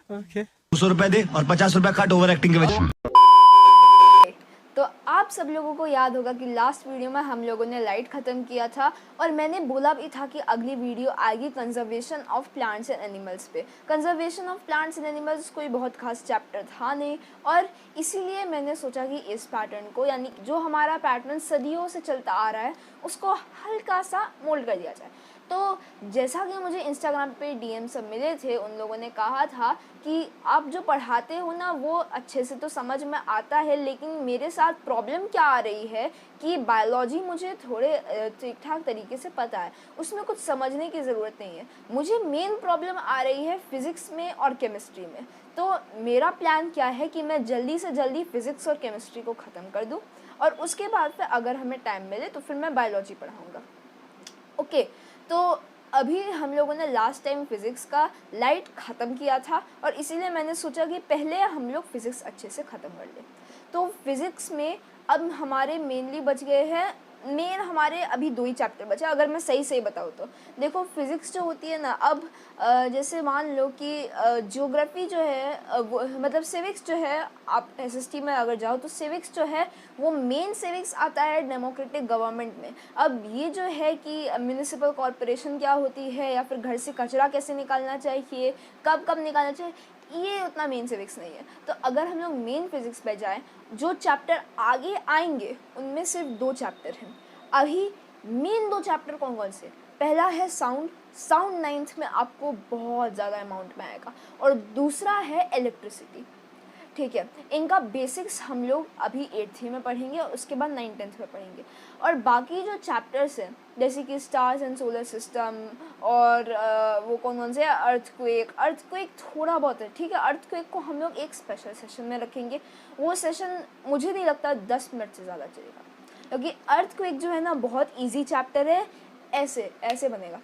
Okay. 200 रुपए दे और 50 रुपए कट ओवर एक्टिंग के वजह। तो आप सब लोगों को याद होगा कि लास्ट वीडियो में हम लोगों ने लाइट ख़त्म किया था और मैंने बोला भी था कि अगली वीडियो आएगी conservation of plants and animals पे। Conservation of plants and animals कोई बहुत खास चैप्टर था नहीं और इसीलिए मैंने सोचा कि इस पैटर्न को, यानी जो हमारा पैटर्न सदियों से चलता आ रहा है, उसको हल्का सा मोल्ड कर दिया जाए। तो जैसा कि मुझे इंस्टाग्राम पे डीएम सब मिले थे, उन लोगों ने कहा था कि आप जो पढ़ाते हो ना वो अच्छे से तो समझ में आता है, लेकिन मेरे साथ प्रॉब्लम क्या आ रही है कि बायोलॉजी मुझे थोड़े ठीक ठाक तरीके से पता है, उसमें कुछ समझने की ज़रूरत नहीं है। मुझे मेन प्रॉब्लम आ रही है फिज़िक्स में और केमिस्ट्री में। तो मेरा प्लान क्या है कि मैं जल्दी से जल्दी फ़िज़िक्स और केमिस्ट्री को ख़त्म कर दूँ और उसके बाद फिर अगर हमें टाइम मिले तो फिर मैं बायोलॉजी पढ़ाऊँगा। ओके, तो अभी हम लोगों ने लास्ट टाइम फ़िज़िक्स का लाइट ख़त्म किया था और इसीलिए मैंने सोचा कि पहले हम लोग फ़िज़िक्स अच्छे से ख़त्म कर लें। तो फ़िज़िक्स में अब हमारे मेनली बच गए हैं, हमारे अभी 2 ही चैप्टर बचे अगर मैं सही बताऊँ तो। देखो फ़िज़िक्स जो होती है ना, अब जैसे मान लो कि ज्योग्राफी जो है वो मतलब सिविक्स जो है, आप एसएसटी में अगर जाओ तो सिविक्स जो है वो मेन सिविक्स आता है डेमोक्रेटिक गवर्नमेंट में। अब ये जो है कि म्युनिसिपल कॉरपोरेशन क्या होती है या फिर घर से कचरा कैसे निकालना चाहिए, कब कब निकालना चाहिए, ये उतना मेन सिविक्स नहीं है। तो अगर हम लोग मेन फिज़िक्स पे जाएँ, जो चैप्टर आगे आएंगे उनमें सिर्फ 2 चैप्टर हैं। अभी मेन 2 चैप्टर कौन कौन से? पहला है साउंड 9th में आपको बहुत ज़्यादा अमाउंट में आएगा, और दूसरा है इलेक्ट्रिसिटी। ठीक है, इनका बेसिक्स हम लोग अभी 8th में पढ़ेंगे और उसके बाद 9th में पढ़ेंगे। और बाकी जो चैप्टर्स हैं जैसे कि स्टार्स एंड सोलर सिस्टम और वो कौन से अर्थक्वेक थोड़ा बहुत है। ठीक है, अर्थक्वेक को हम लोग एक स्पेशल सेशन में रखेंगे। वो सेशन मुझे नहीं लगता 10 मिनट से ज़्यादा चलेगा, क्योंकि अर्थक्वेक जो है ना बहुत ईजी चैप्टर है, ऐसे बनेगा।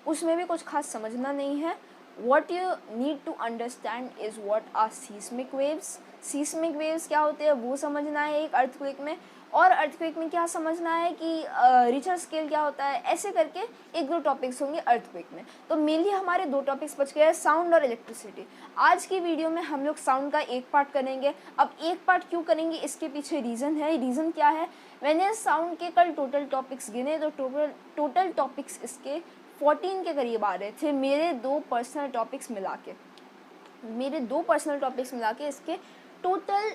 उसमें भी कुछ खास समझना नहीं है। What you need to understand is what are seismic waves. Seismic waves क्या होते हैं वो समझना है एक अर्थक्वेक में, और अर्थक्वेक में क्या समझना है कि रिचर स्केल क्या होता है। ऐसे करके 1-2 टॉपिक्स होंगे अर्थक्वेक में। तो मेनली हमारे 2 टॉपिक्स बच गए हैं, साउंड और इलेक्ट्रिसिटी। आज की वीडियो में हम लोग साउंड का एक पार्ट करेंगे। अब एक पार्ट क्यों करेंगे, इसके पीछे रीज़न क्या है। मैंने साउंड के कल टोटल टॉपिक्स गिने तो टोटल टॉपिक्स इसके 14 के करीब आ रहे थे, मेरे 2 पर्सनल टॉपिक्स मिला के इसके टोटल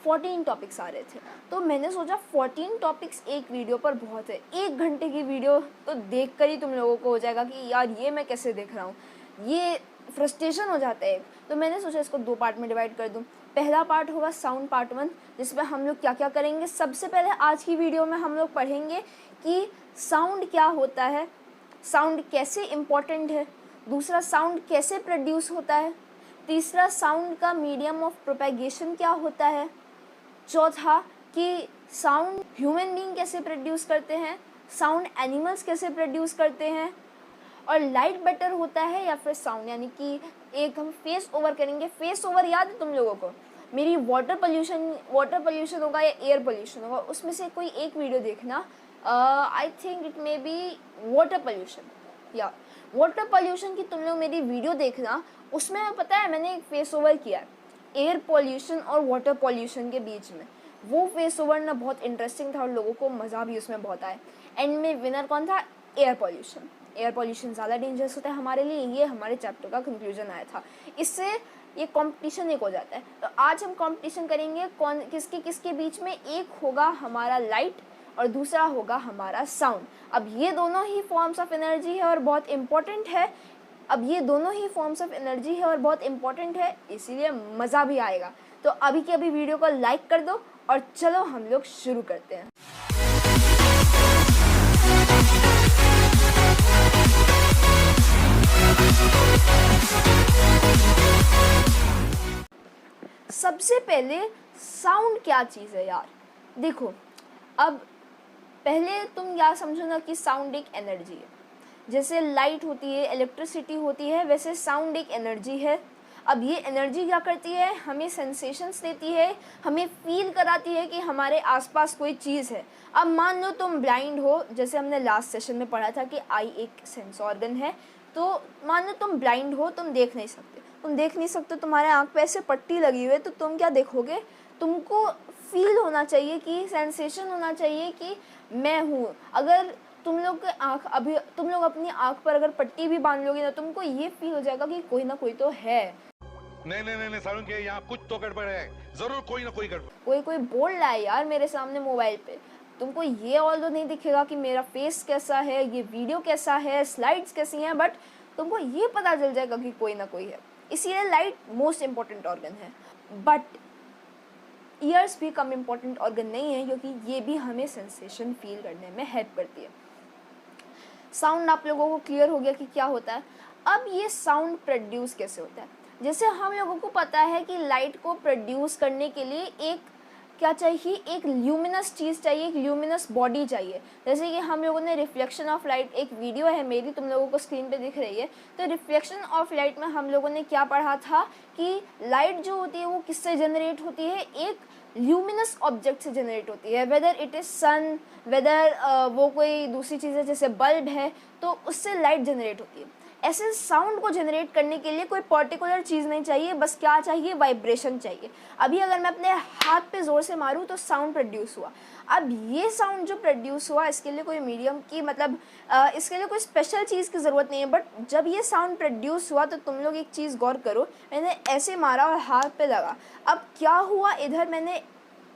14 टॉपिक्स आ रहे थे। तो मैंने सोचा 14 टॉपिक्स एक वीडियो पर बहुत है। 1 घंटे की वीडियो तो देख कर ही तुम लोगों को हो जाएगा कि यार ये मैं कैसे देख रहा हूँ, ये फ्रस्ट्रेशन हो जाता है। तो मैंने सोचा इसको 2 पार्ट में डिवाइड कर दूँ। पहला पार्ट होगा साउंड पार्ट 1, जिसमें हम लोग क्या क्या करेंगे। सबसे पहले आज की वीडियो में हम लोग पढ़ेंगे कि साउंड क्या होता है, साउंड कैसे इम्पॉर्टेंट है, दूसरा साउंड कैसे प्रोड्यूस होता है, तीसरा साउंड का मीडियम ऑफ प्रोपेगेशन क्या होता है, चौथा कि साउंड ह्यूमन बीइंग कैसे प्रोड्यूस करते हैं, साउंड एनिमल्स कैसे प्रोड्यूस करते हैं, और लाइट बेटर होता है या फिर साउंड। यानी कि एक हम फेस ओवर करेंगे। फेस ओवर याद है तुम लोगों को, मेरी वाटर पोल्यूशन होगा या एयर पोल्यूशन होगा, उसमें से कोई एक वीडियो देखना। I think it may be water pollution की तुम लोग मेरी वीडियो देखना। उसमें पता है मैंने एक फेस ओवर किया है एयर पोल्यूशन और वाटर पोल्यूशन के बीच में। वो फेस ओवर ना बहुत इंटरेस्टिंग था और लोगों को मज़ा भी उसमें बहुत आया। एंड में विनर कौन था? एयर पोल्यूशन ज़्यादा डेंजरस होता है हमारे लिए, ये हमारे चैप्टर का कंक्लूजन आया था। इससे ये कंपटीशन एक हो जाता है। तो आज हम कंपटीशन करेंगे कौन किसके बीच में। एक होगा हमारा लाइट और दूसरा होगा हमारा साउंड। अब ये दोनों ही फॉर्म्स ऑफ एनर्जी है और बहुत इम्पॉर्टेंट है, इसीलिए मज़ा भी आएगा। तो अभी के अभी वीडियो को लाइक कर दो और चलो हम लोग शुरू करते हैं। सबसे पहले साउंड क्या चीज़ है यार। देखो, अब पहले तुम क्या समझो ना कि साउंड एक एनर्जी है। जैसे लाइट होती है, इलेक्ट्रिसिटी होती है, वैसे साउंड एक एनर्जी है। अब ये एनर्जी क्या करती है, हमें सेंसेशंस देती है, हमें फील कराती है कि हमारे आसपास कोई चीज़ है। अब मान लो तुम ब्लाइंड हो, जैसे हमने लास्ट सेशन में पढ़ा था कि आई एक सेंस ऑर्गन है। तो मान लो तुम ब्लाइंड हो, तुम देख नहीं सकते, तुम देख नहीं सकते, तुम्हारे आँख पे ऐसे पट्टी लगी हुई है, तो तुम क्या देखोगे? तुमको फील होना चाहिए कि सेंसेशन होना चाहिए कि मैं हूँ। अगर तुम लोग के आँख अभी तुम लोग अपनी आँख पर अगर पट्टी भी बांध लोगे ना, तुमको ये फील हो जाएगा कि कोई ना कोई तो है। नहीं सारुण के यहाँ कुछ तो गड़बड़ है, जरूर कोई ना कोई गड़बड़। कोई बोल रहा है यार मेरे सामने मोबाइल पे। तुमको ये ऑल तो नहीं दिखेगा कि मेरा फेस कैसा है, ये वीडियो कैसा है, स्लाइड्स कैसी हैं, बट तुमको ये पता चल जाएगा कि कोई ना कोई है। इसीलिए लाइट मोस्ट इम्पॉर्टेंट ऑर्गन है, बट ईयर्स भी कम इम्पॉर्टेंट ऑर्गन नहीं है, क्योंकि ये भी हमें सेंसेशन फील करने में हेल्प करती है। साउंड आप लोगों को क्लियर हो गया कि क्या होता है। अब ये साउंड प्रोड्यूस कैसे होता है? जैसे हम लोगों को पता है कि लाइट को प्रोड्यूस करने के लिए एक क्या चाहिए, एक ल्यूमिनस चीज़ चाहिए, एक ल्यूमिनस बॉडी चाहिए। जैसे कि हम लोगों ने रिफ्लेक्शन ऑफ लाइट, एक वीडियो है मेरी, तुम लोगों को स्क्रीन पे दिख रही है, तो रिफ्लेक्शन ऑफ लाइट में हम लोगों ने क्या पढ़ा था कि लाइट जो होती है वो किससे जनरेट होती है? एक ल्यूमिनस ऑब्जेक्ट से जनरेट होती है, whether it is sun, whether वो कोई दूसरी चीज़ है जैसे बल्ब है, तो उससे लाइट जनरेट होती है। ऐसे साउंड को जनरेट करने के लिए कोई पर्टिकुलर चीज़ नहीं चाहिए, बस क्या चाहिए? वाइब्रेशन चाहिए। अभी अगर मैं अपने हाथ पे ज़ोर से मारूँ तो साउंड प्रोड्यूस हुआ। अब ये साउंड जो प्रोड्यूस हुआ, इसके लिए कोई मीडियम की मतलब इसके लिए कोई स्पेशल चीज़ की ज़रूरत नहीं है, बट जब ये साउंड प्रोड्यूस हुआ तो तुम लोग एक चीज़ गौर करो, मैंने ऐसे मारा और हाथ पे लगा। अब क्या हुआ, इधर मैंने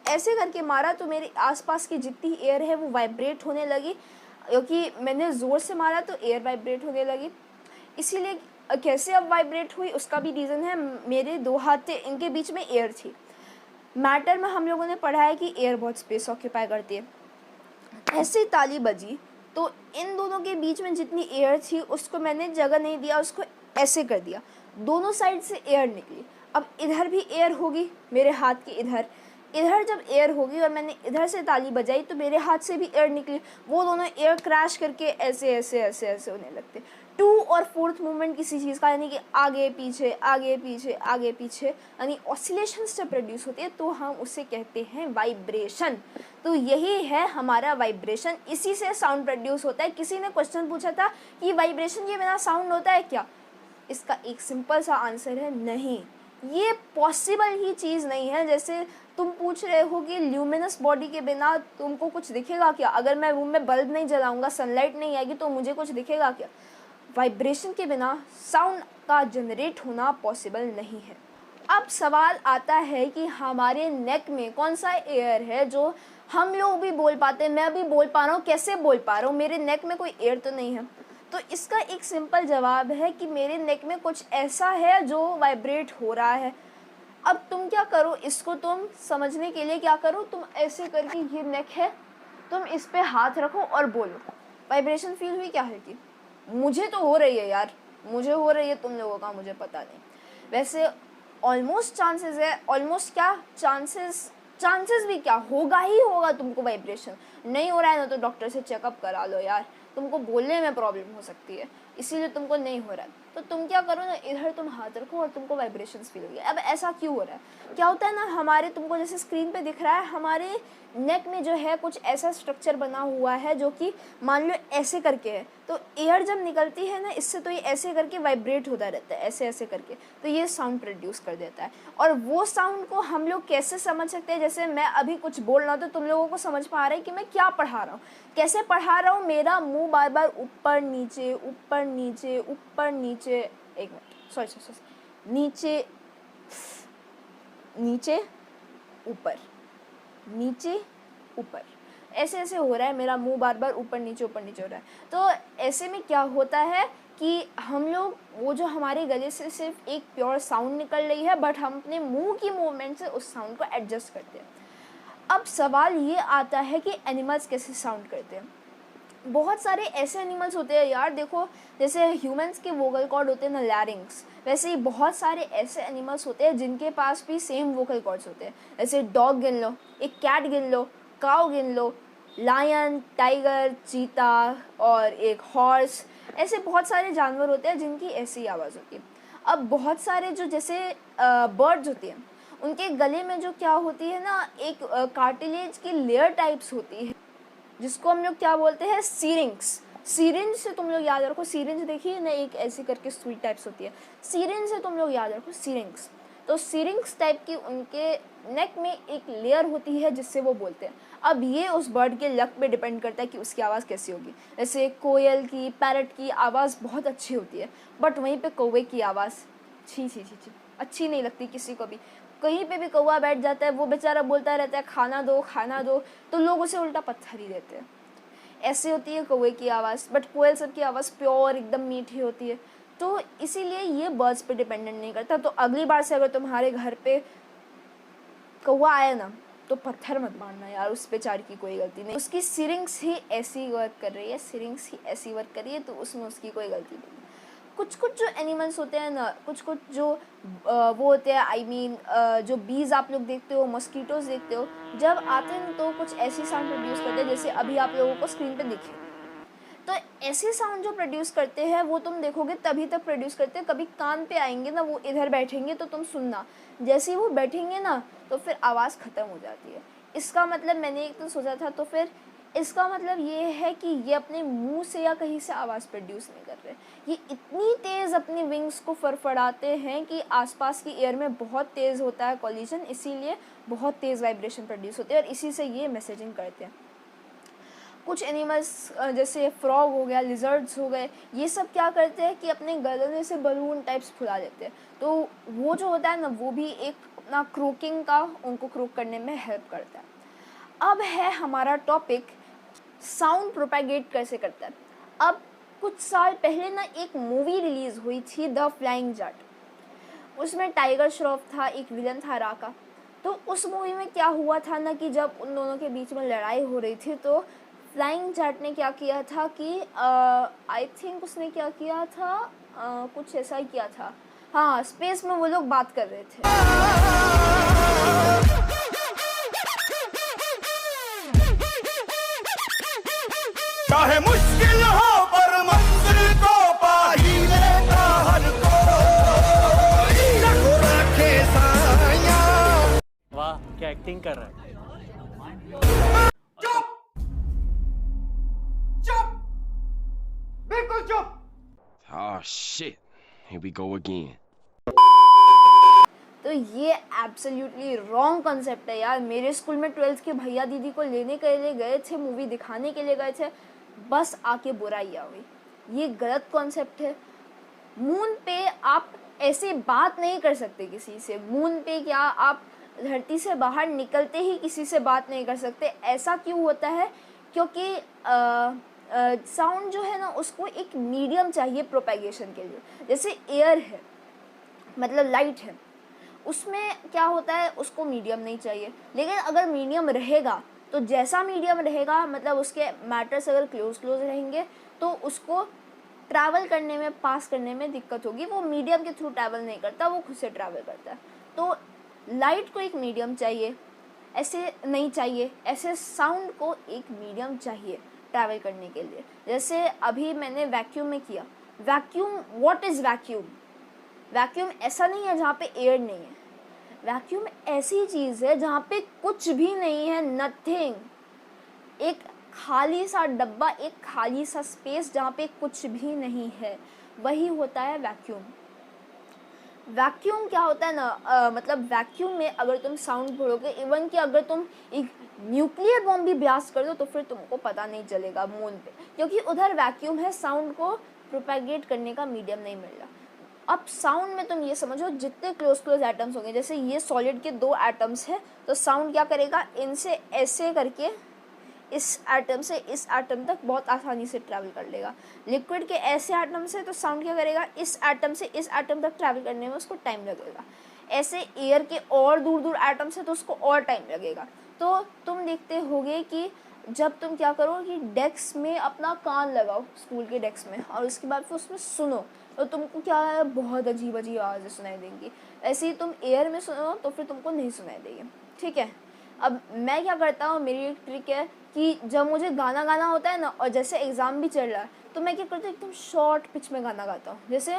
ऐसे करके मारा तो मेरे आसपास की जितनी एयर है वो वाइब्रेट होने लगी, क्योंकि मैंने ज़ोर से मारा तो एयर वाइब्रेट होने लगी। इसीलिए कैसे अब वाइब्रेट हुई उसका भी रीज़न है, मेरे दो हाथ थे, इनके बीच में एयर थी। मैटर में हम लोगों ने पढ़ा है कि एयर बहुत स्पेस ऑक्यूपाई करती है। ऐसे ही ताली बजी तो इन दोनों के बीच में जितनी एयर थी उसको मैंने जगह नहीं दिया, उसको ऐसे कर दिया, दोनों साइड से एयर निकली। अब इधर भी एयर होगी, मेरे हाथ के इधर जब एयर होगी और मैंने इधर से ताली बजाई तो मेरे हाथ से भी एयर निकली, वो दोनों एयर क्रैश करके ऐसे ऐसे ऐसे ऐसे होने लगते। 2 और 4th मूवमेंट किसी चीज़ का, यानी कि आगे पीछे आगे पीछे आगे पीछे, यानी ऑसिलेशंस जब प्रोड्यूस होती है तो हम उसे कहते हैं वाइब्रेशन। तो यही है हमारा वाइब्रेशन, इसी से साउंड प्रोड्यूस होता है। किसी ने क्वेश्चन पूछा था कि वाइब्रेशन के बिना साउंड होता है क्या? इसका एक सिंपल सा आंसर है नहीं, ये पॉसिबल ही चीज़ नहीं है। जैसे तुम पूछ रहे हो कि ल्यूमिनस बॉडी के बिना तुमको कुछ दिखेगा क्या? अगर मैं रूम में बल्ब नहीं जलाऊंगा, सनलाइट नहीं आएगी तो मुझे कुछ दिखेगा क्या? वाइब्रेशन के बिना साउंड का जनरेट होना पॉसिबल नहीं है। अब सवाल आता है कि हमारे नेक में कौन सा एयर है जो हम लोग भी बोल पाते हैं, मैं भी बोल पा रहा हूँ, कैसे बोल पा रहा हूँ? मेरे नेक में कोई एयर तो नहीं है। तो इसका एक सिंपल जवाब है कि मेरे नेक में कुछ ऐसा है जो वाइब्रेट हो रहा है। अब तुम क्या करो, इसको तुम समझने के लिए क्या करो, तुम ऐसे करके, ये नेक है, तुम इस पे हाथ रखो और बोलो। वाइब्रेशन फील हुई क्या है कि मुझे तो हो रही है यार, मुझे हो रही है, तुम लोगों का मुझे पता नहीं। वैसे ऑलमोस्ट चांसेस है, ऑलमोस्ट क्या चांसेस भी क्या, होगा ही होगा तुमको वाइब्रेशन। नहीं हो रहा है ना तो डॉक्टर से चेकअप करा लो यार, तुमको बोलने में प्रॉब्लम हो सकती है, इसीलिए तुमको नहीं हो रहा है। तो तुम क्या करो ना, इधर तुम हाथ रखो और तुमको वाइब्रेशंस फील होगी। अब ऐसा क्यों हो रहा है? क्या होता है ना, हमारे तुमको जैसे स्क्रीन पे दिख रहा है, हमारे नेक में जो है कुछ ऐसा स्ट्रक्चर बना हुआ है जो कि मान लो ऐसे करके है, तो एयर जब निकलती है ना इससे, तो ये ऐसे करके वाइब्रेट होता रहता है, ऐसे ऐसे करके, तो ये साउंड प्रोड्यूस कर देता है। और वो साउंड को हम लोग कैसे समझ सकते हैं? जैसे मैं अभी कुछ बोल रहा हूँ तो तुम लोगों को समझ पा रहा है कि मैं क्या पढ़ा रहा हूँ, कैसे पढ़ा रहा हूँ। मेरा मुंह बार बार ऊपर नीचे ऊपर नीचे ऊपर नीचे, एक मिनट, सॉरी, नीचे नीचे ऊपर नीचे ऊपर, ऐसे ऐसे हो रहा है, मेरा मुंह बार बार ऊपर नीचे हो रहा है। तो ऐसे में क्या होता है कि हम लोग, वो जो हमारे गले से सिर्फ एक प्योर साउंड निकल रही है, बट हम अपने मुंह की मूवमेंट से उस साउंड को एडजस्ट करते हैं। अब सवाल ये आता है कि एनिमल्स कैसे साउंड करते हैं। बहुत सारे ऐसे एनिमल्स होते हैं यार, देखो जैसे ह्यूमंस के वोकल कॉर्ड होते हैं ना, लैरिंग्स, वैसे ही बहुत सारे ऐसे एनिमल्स होते हैं जिनके पास भी सेम वोकल कॉर्ड्स होते हैं। जैसे डॉग गिन लो, एक कैट गिन लो, काऊ गिन लो, लायन, टाइगर, चीता और एक हॉर्स, ऐसे बहुत सारे जानवर होते हैं जिनकी ऐसी आवाज़ होती है। अब बहुत सारे जो जैसे बर्ड्स होती हैं, उनके गले में जो क्या होती है ना, एक कार्टिलेज की लेयर टाइप्स होती है, जिसको हम लोग क्या बोलते हैं, सीरिंग्स। सिरिंज से तुम लोग याद रखो, सिरिंज देखिए ना, एक ऐसी करके स्वीट टाइप्स होती है, सिरिंज से तुम लोग याद रखो सिरिंग्स। तो सिरिंग्स टाइप की उनके नेक में एक लेयर होती है जिससे वो बोलते हैं। अब ये उस बर्ड के लक पे डिपेंड करता है कि उसकी आवाज़ कैसी होगी। जैसे कोयल की, पैरट की आवाज़ बहुत अच्छी होती है, बट वहीं पे कौवे की आवाज़ छी छी छी छी अच्छी नहीं लगती किसी को भी। कहीं पे भी कौवा बैठ जाता है, वो बेचारा बोलता रहता है खाना दो, तो लोग उसे उल्टा पत्थर ही देते हैं। ऐसे होती है कौवे की आवाज़, बट कोयल सब की आवाज़ प्योर एकदम मीठी होती है। तो इसीलिए ये बर्ड्स पे डिपेंडेंट नहीं करता। तो अगली बार से अगर तुम्हारे घर पे कौवा आया ना, तो पत्थर मत मारना यार, उस बेचारे की कोई गलती नहीं, उसकी सिरिंग्स ही ऐसी वर्क कर रही है, सिरिंग्स ही ऐसी वर्क कर रही है, तो उसमें उसकी कोई गलती नहीं है। कुछ कुछ जो एनिमल्स होते हैं ना, कुछ कुछ जो वो होते हैं, आई मीन जो बीज आप लोग देखते हो, मॉस्किटोज देखते हो, जब आते हैं तो कुछ ऐसी साउंड प्रोड्यूस करते हैं जैसे अभी आप लोगों को स्क्रीन पे दिखे। तो ऐसे साउंड जो प्रोड्यूस करते हैं वो तुम देखोगे तभी तक प्रोड्यूस करते हैं, कभी कान पे आएंगे ना, वो इधर बैठेंगे तो तुम सुनना, जैसे ही वो बैठेंगे ना तो फिर आवाज़ ख़त्म हो जाती है। इसका मतलब मैंने एक तो सोचा था, तो फिर इसका मतलब ये है कि ये अपने मुंह से या कहीं से आवाज़ प्रोड्यूस नहीं कर रहे, ये इतनी तेज़ अपनी विंग्स को फड़फड़ाते हैं कि आसपास की एयर में बहुत तेज़ होता है कॉलिजन, इसीलिए बहुत तेज़ वाइब्रेशन प्रोड्यूस होते हैं और इसी से ये मैसेजिंग करते हैं। कुछ एनिमल्स जैसे फ्रॉग हो गया, लिजर्ड्स हो गए, ये सब क्या करते हैं कि अपने गले से बलून टाइप्स फुला देते हैं, तो वो जो होता है ना, वो भी एक अपना क्रोकिंग का उनको क्रोक करने में हेल्प करता है। अब है हमारा टॉपिक, साउंड प्रोपेगेट कैसे करता है। अब कुछ साल पहले ना एक मूवी रिलीज़ हुई थी, द फ्लाइंग जट, उसमें टाइगर श्रॉफ था, एक विलन था राका। तो उस मूवी में क्या हुआ था ना कि जब उन दोनों के बीच में लड़ाई हो रही थी, तो फ्लाइंग जट ने क्या किया था कि आई थिंक उसने क्या किया था, कुछ ऐसा ही किया था, हाँ, स्पेस में वो लोग बात कर रहे थे। चाहे मुश्किल हो पर मंजिल को पा ही लेता हर कोई, रखे साया। वाह क्या एक्टिंग कर रहा है। चुप चुप, बिल्कुल चुप। Oh shit, here we go again. तो ये एब्सोल्युटली रॉन्ग कॉन्सेप्ट है यार। मेरे स्कूल में 12th के भैया दीदी को लेने के लिए गए थे, मूवी दिखाने के लिए गए थे, बस आके बुराई आ गई। ये गलत कॉन्सेप्ट है। मून पे आप ऐसे बात नहीं कर सकते किसी से। मून पे क्या आप धरती से बाहर निकलते ही किसी से बात नहीं कर सकते। ऐसा क्यों होता है? क्योंकि साउंड जो है ना, उसको एक मीडियम चाहिए प्रोपेगेशन के लिए। जैसे एयर है, मतलब लाइट है, उसमें क्या होता है, उसको मीडियम नहीं चाहिए। लेकिन अगर मीडियम रहेगा तो जैसा मीडियम रहेगा, मतलब उसके मैटर्स अगर क्लोज रहेंगे तो उसको ट्रैवल करने में, पास करने में दिक्कत होगी। वो मीडियम के थ्रू ट्रैवल नहीं करता, वो खुद से ट्रैवल करता है। तो लाइट को एक मीडियम चाहिए, ऐसे नहीं चाहिए। ऐसे साउंड को एक मीडियम चाहिए ट्रैवल करने के लिए। जैसे अभी मैंने वैक्यूम में किया। Vacuum, what is vacuum? Vacuum ऐसा नहीं है जहाँ पे एयर नहीं है। वैक्यूम ऐसी चीज़ है जहाँ पे कुछ भी नहीं है, नथिंग। एक खाली सा डब्बा, एक खाली सा स्पेस जहाँ पे कुछ भी नहीं है, वही होता है वैक्यूम। वैक्यूम क्या होता है ना, मतलब वैक्यूम में अगर तुम साउंड छोड़ोगे, इवन कि अगर तुम एक न्यूक्लियर बॉम्ब भी ब्लास्ट कर दो तो फिर तुमको पता नहीं चलेगा मून पे, क्योंकि उधर वैक्यूम है, साउंड को प्रोपेगेट करने का मीडियम नहीं मिल रहा। अब साउंड में तुम ये समझो, जितने क्लोज एटम्स होंगे, जैसे ये सॉलिड के 2 एटम्स हैं, तो साउंड क्या करेगा, इनसे ऐसे करके इस एटम से इस एटम तक बहुत आसानी से ट्रैवल कर लेगा। लिक्विड के ऐसे एटम से तो साउंड क्या करेगा, इस एटम से इस एटम तक ट्रैवल करने में उसको टाइम लगेगा। ऐसे एयर के और दूर दूर एटम से तो उसको और टाइम लगेगा। तो तुम देखते होगे कि जब तुम क्या करो कि डेस्क में अपना कान लगाओ, स्कूल के डेस्क में, और उसके बाद फिर उसमें सुनो, तो तुमको क्या है, बहुत अजीब अजीब आवाज़ें सुनाई देंगी। ऐसे ही तुम एयर में सुनो तो फिर तुमको नहीं सुनाई देगी। ठीक है, अब मैं क्या करता हूँ, मेरी एक ट्रिक है कि जब मुझे गाना गाना होता है ना, और जैसे एग्ज़ाम भी चल रहा है, तो मैं क्या करती हूँ, एकदम शॉर्ट पिच में गाना गाता हूँ। जैसे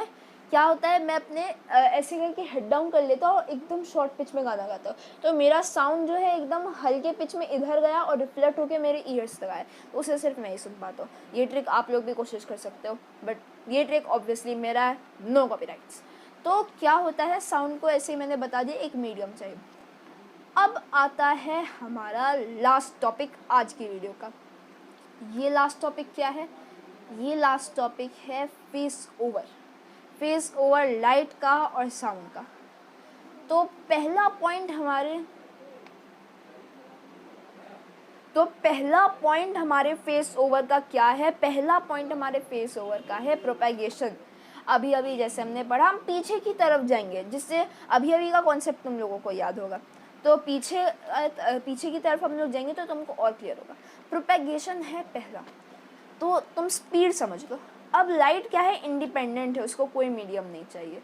क्या होता है, मैं अपने ऐसे करके हेड डाउन कर लेता हूँ और एकदम शॉर्ट पिच में गाना गाता हूँ, तो मेरा साउंड जो है एकदम हल्के पिच में इधर गया और रिफ्लेक्ट होकर मेरे ईयर्स तक आया, तो उसे सिर्फ मैं ही सुन पाता हूँ। ये ट्रिक आप लोग भी कोशिश कर सकते हो, बट ये ट्रिक ऑब्वियसली मेरा है, नो कॉपीराइट्स। तो क्या होता है, साउंड को ऐसे ही मैंने बता दिया, एक मीडियम चाहिए। अब आता है हमारा लास्ट टॉपिक आज की वीडियो का। ये लास्ट टॉपिक क्या है? ये लास्ट टॉपिक है face over. Face over light का और साउंड का। तो पहला पॉइंट हमारे फेस ओवर का क्या है? पहला पॉइंट हमारे फेस ओवर का है प्रोपेगेशन। अभी जैसे हमने पढ़ा, हम पीछे की तरफ जाएंगे, जिससे अभी का कॉन्सेप्ट तुम लोगों को याद होगा। तो पीछे की तरफ हम लोग जाएंगे तो तुमको और क्लियर होगा। प्रोपेगेशन है पहला, तो तुम स्पीड समझ लो। अब लाइट क्या है? इंडिपेंडेंट है, उसको कोई मीडियम नहीं चाहिए।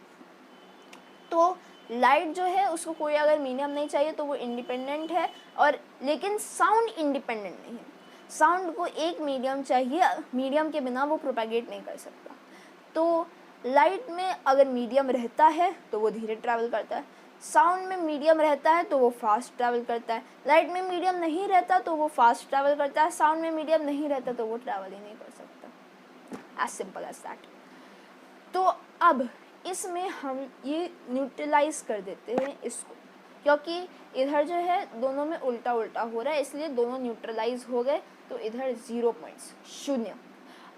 तो लाइट जो है उसको कोई अगर मीडियम नहीं चाहिए तो वो इंडिपेंडेंट है, और लेकिन साउंड इंडिपेंडेंट नहीं है। साउंड को एक मीडियम चाहिए, मीडियम के बिना वो प्रोपेगेट नहीं कर सकता। तो लाइट में अगर मीडियम रहता है तो वो धीरे ट्रैवल करता है, साउंड में मीडियम रहता है तो वो फास्ट ट्रैवल करता है। लाइट में मीडियम नहीं रहता तो वो फास्ट ट्रैवल करता है, साउंड में मीडियम नहीं रहता तो वो ट्रैवल ही नहीं कर सकता। As simple as that. तो अब इसमें हम ये न्यूट्रलाइज कर देते हैं इसको, क्योंकि इधर जो है दोनों में उल्टा हो रहा है, इसलिए दोनों न्यूट्रलाइज हो गए। तो इधर 0 पॉइंट्स, 0।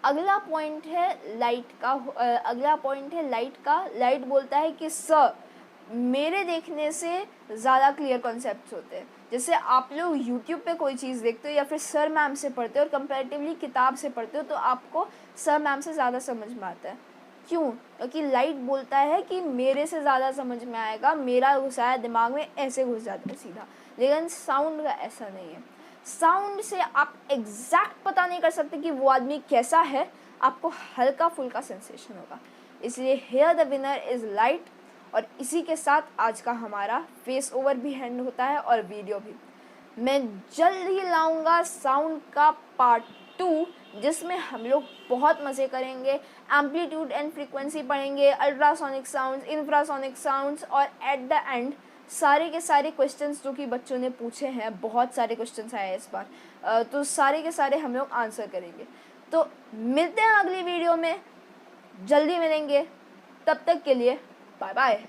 अगला पॉइंट है लाइट का। लाइट बोलता है कि सर, मेरे देखने से ज़्यादा क्लियर कॉन्सेप्ट्स होते हैं। जैसे आप लोग यूट्यूब पे कोई चीज़ देखते हो या फिर सर मैम से पढ़ते हो और कंपैरेटिवली किताब से पढ़ते हो, तो आपको सर मैम से ज़्यादा समझ में आता है। क्यों? क्योंकि लाइट बोलता है कि मेरे से ज़्यादा समझ में आएगा, मेरा घुसाया दिमाग में ऐसे घुस जाता है सीधा। लेकिन साउंड का ऐसा नहीं है। साउंड से आप एग्जैक्ट पता नहीं कर सकते कि वो आदमी कैसा है, आपको हल्का फुल्का सेंसेशन होगा। इसलिए here the winner is light. और इसी के साथ आज का हमारा फेस ओवर भी एंड होता है और वीडियो भी। मैं जल्द ही लाऊंगा साउंड का पार्ट 2, जिसमें हम लोग बहुत मज़े करेंगे। एम्पलीट्यूड एंड फ्रीक्वेंसी पढ़ेंगे, अल्ट्रासोनिक साउंड्स, इंफ्रासोनिक साउंड्स, और एट द एंड सारे के सारे क्वेश्चंस जो कि बच्चों ने पूछे हैं, बहुत सारे क्वेश्चंस आए हैं इस बार, तो सारे के सारे हम लोग आंसर करेंगे। तो मिलते हैं अगली वीडियो में, जल्दी मिलेंगे। तब तक के लिए बाय बाय।